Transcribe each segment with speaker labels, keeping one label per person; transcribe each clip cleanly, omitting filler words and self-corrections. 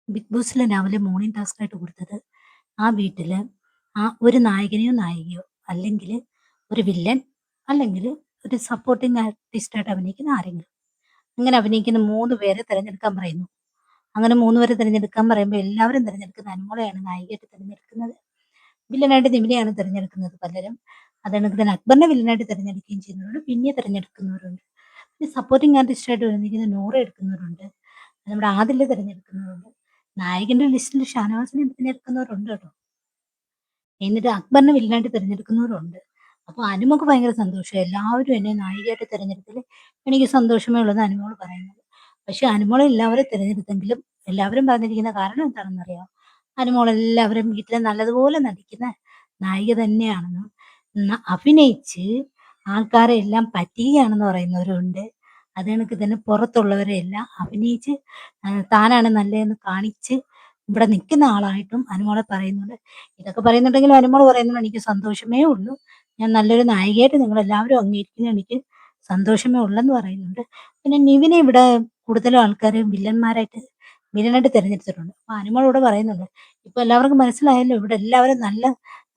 Speaker 1: Big ബോസില് രാവിലെ morning task ആയിട്ട് കൊടുത്തത്, ആ വീട്ടില് ഒരു നായകനെയോ നായികയോ അല്ലെങ്കില് ഒരു വില്ലൻ അല്ലെങ്കില് ഒരു സപ്പോർട്ടിംഗ് ആർട്ടിസ്റ്റായിട്ട് അഭിനയിക്കുന്ന ആരെങ്കിലും. അങ്ങനെ അഭിനയിക്കുന്ന 3 പേരെ തിരഞ്ഞെടുക്കാൻ പറയുന്നു. അങ്ങനെ 3 പേരെ തിരഞ്ഞെടുക്കാൻ പറയുമ്പോൾ എല്ലാവരും തിരഞ്ഞെടുക്കുന്നത് അനുമോളെയാണ് നായികയായിട്ട് തിരഞ്ഞെടുക്കുന്നത്. വില്ലനായിട്ട് നിവിനെയാണ് തിരഞ്ഞെടുക്കുന്നത് പലരും. അതണക്ക് തന്നെ അക്ബറിനെ വില്ലനായിട്ട് തിരഞ്ഞെടുക്കുകയും ചെയ്യുന്നവരുണ്ട്. പിന്നെ തിരഞ്ഞെടുക്കുന്നവരുണ്ട്. പിന്നെ സപ്പോർട്ടിംഗ് ആർട്ടിസ്റ്റായിട്ട് അഭിനയിക്കുന്ന നൂറ എടുക്കുന്നവരുണ്ട്. നമ്മുടെ ആദിലിനെ തിരഞ്ഞെടുക്കുന്നവരുണ്ട്. നായകന്റെ ലിസ്റ്റിൽ ഷാനവാസിനെ തിരഞ്ഞെടുക്കുന്നവരുണ്ട് കേട്ടോ. എന്നിട്ട് അക്ബറിനെ വില്ലനായിട്ട് തിരഞ്ഞെടുക്കുന്നവരുണ്ട്. അപ്പൊ അനുമോൾക്ക് ഭയങ്കര സന്തോഷം. എല്ലാവരും എന്നെ നായികയായിട്ട് തിരഞ്ഞെടുത്തതിൽ എനിക്ക് സന്തോഷമേ ഉള്ളൂന്ന് അനുമോള് പറയുന്നത്. പക്ഷെ അനുമോളെ എല്ലാവരും തിരഞ്ഞെടുത്തെങ്കിലും എല്ലാവരും പറഞ്ഞിരിക്കുന്ന കാരണം എന്താണെന്നറിയാമോ? അനുമോൾ എല്ലാവരും വീട്ടിലെ നല്ലതുപോലെ നടിക്കുന്ന നായിക തന്നെയാണെന്നും അഭിനയിച്ച് ആൾക്കാരെ എല്ലാം പറ്റിക്കുകയാണെന്ന് പറയുന്നവരുണ്ട്. അത് കണക്ക് തന്നെ പുറത്തുള്ളവരെ എല്ലാം അഭിനയിച്ച് താനാണ് നല്ലതെന്ന് കാണിച്ച് ഇവിടെ നിൽക്കുന്ന ആളായിട്ടും അനുമോളെ പറയുന്നുണ്ട്. ഇതൊക്കെ പറയുന്നുണ്ടെങ്കിലും അനുമോള് പറയുന്നുണ്ട് എനിക്ക് സന്തോഷമേ ഉള്ളൂ. ഞാൻ നല്ലൊരു നായികയായിട്ട് നിങ്ങളെല്ലാവരും അംഗീകരിക്കുന്നത് എനിക്ക് സന്തോഷമേ ഉള്ളെന്ന് പറയുന്നുണ്ട്. പിന്നെ നിവിനെ ഇവിടെ കൂടുതലും ആൾക്കാര് വില്ലനായിട്ട് തിരഞ്ഞെടുത്തിട്ടുണ്ട്. അപ്പൊ അനുമോൾ ഇവിടെ പറയുന്നുണ്ട്. ഇപ്പൊ എല്ലാവർക്കും മനസ്സിലായല്ലോ ഇവിടെ എല്ലാവരും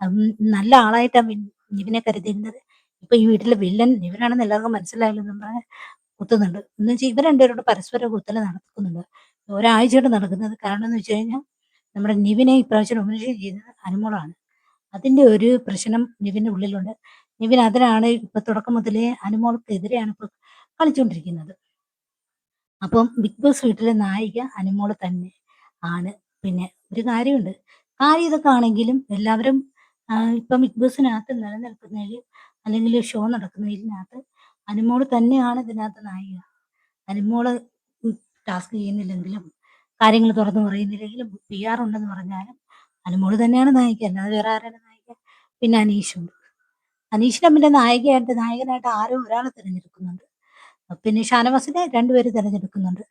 Speaker 1: ഉം, നല്ല ആളായിട്ടാണ് നിവിനെ കരുതിയിരുന്നത്. ഇപ്പൊ ഈ വീട്ടിലെ വില്ലൻ നിവിനാണെന്ന് എല്ലാവർക്കും മനസ്സിലായല്ലോ എന്ന് പറഞ്ഞ് കുത്തുന്നുണ്ട്. എന്ന് വെച്ചാൽ ഇവർ രണ്ടുപേരോട് പരസ്പരം കുത്തല് നടക്കുന്നുണ്ട്. ഒരാഴ്ചയായിട്ട് നടക്കുന്നത്. കാരണം എന്ന് വെച്ച് കഴിഞ്ഞാൽ നമ്മുടെ നിവിനെ ഇപ്രാവശ്യം നോമിനേഷൻ ചെയ്തത് അനുമോളാണ്. അതിന്റെ ഒരു പ്രശ്നം നിവിന്റെ ഉള്ളിലുണ്ട്. നിവിൻ അതിനാണ് ഇപ്പൊ തുടക്കം മുതലേ അനുമോൾക്കെതിരെയാണ് ഇപ്പൊ കളിച്ചുകൊണ്ടിരിക്കുന്നത്. അപ്പം ബിഗ് ബോസ് വീട്ടിലെ നായിക അനുമോള് തന്നെ ആണ്. പിന്നെ ഒരു കാര്യമുണ്ട്. കാര്യം ഇതൊക്കെ ആണെങ്കിലും എല്ലാവരും ഇപ്പം ബിഗ് ബോസിനകത്ത് നിലനിൽക്കുന്നതിൽ അല്ലെങ്കിൽ ഷോ നടക്കുന്നതിനകത്ത് അനുമോള് തന്നെയാണ് ഇതിനകത്ത് നായിക. അനുമോള് ടാസ്ക് ചെയ്യുന്നില്ലെങ്കിലും കാര്യങ്ങൾ തുറന്നു പറയുന്നില്ലെങ്കിലും PR ഉണ്ടെന്ന് പറഞ്ഞാലും അനുമോള് തന്നെയാണ് നായിക. അല്ലാതെ വേറെ ആരാണ് നായിക? പിന്നെ അനീഷുണ്ട്. അനീഷിനെ പിന്നെ നായകനായിട്ട് ആരോ ഒരാളെ തിരഞ്ഞെടുക്കുന്നുണ്ട്. പിന്നെ ഷാനവാസിനെ 2 പേര് തിരഞ്ഞെടുക്കുന്നുണ്ട്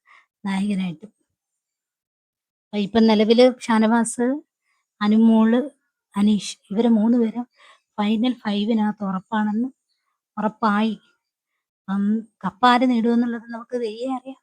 Speaker 1: നായകനായിട്ട്. ഇപ്പം നിലവില് ഷാനവാസ്, അനുമോള്, അനീഷ് ഇവര് 3 പേരും ഫൈനൽ 5-നകത്ത് ഉറപ്പായി. കപ്പ് ആര് നേടുമെന്നുള്ളത് നമുക്ക് വയ്യേ അറിയാം.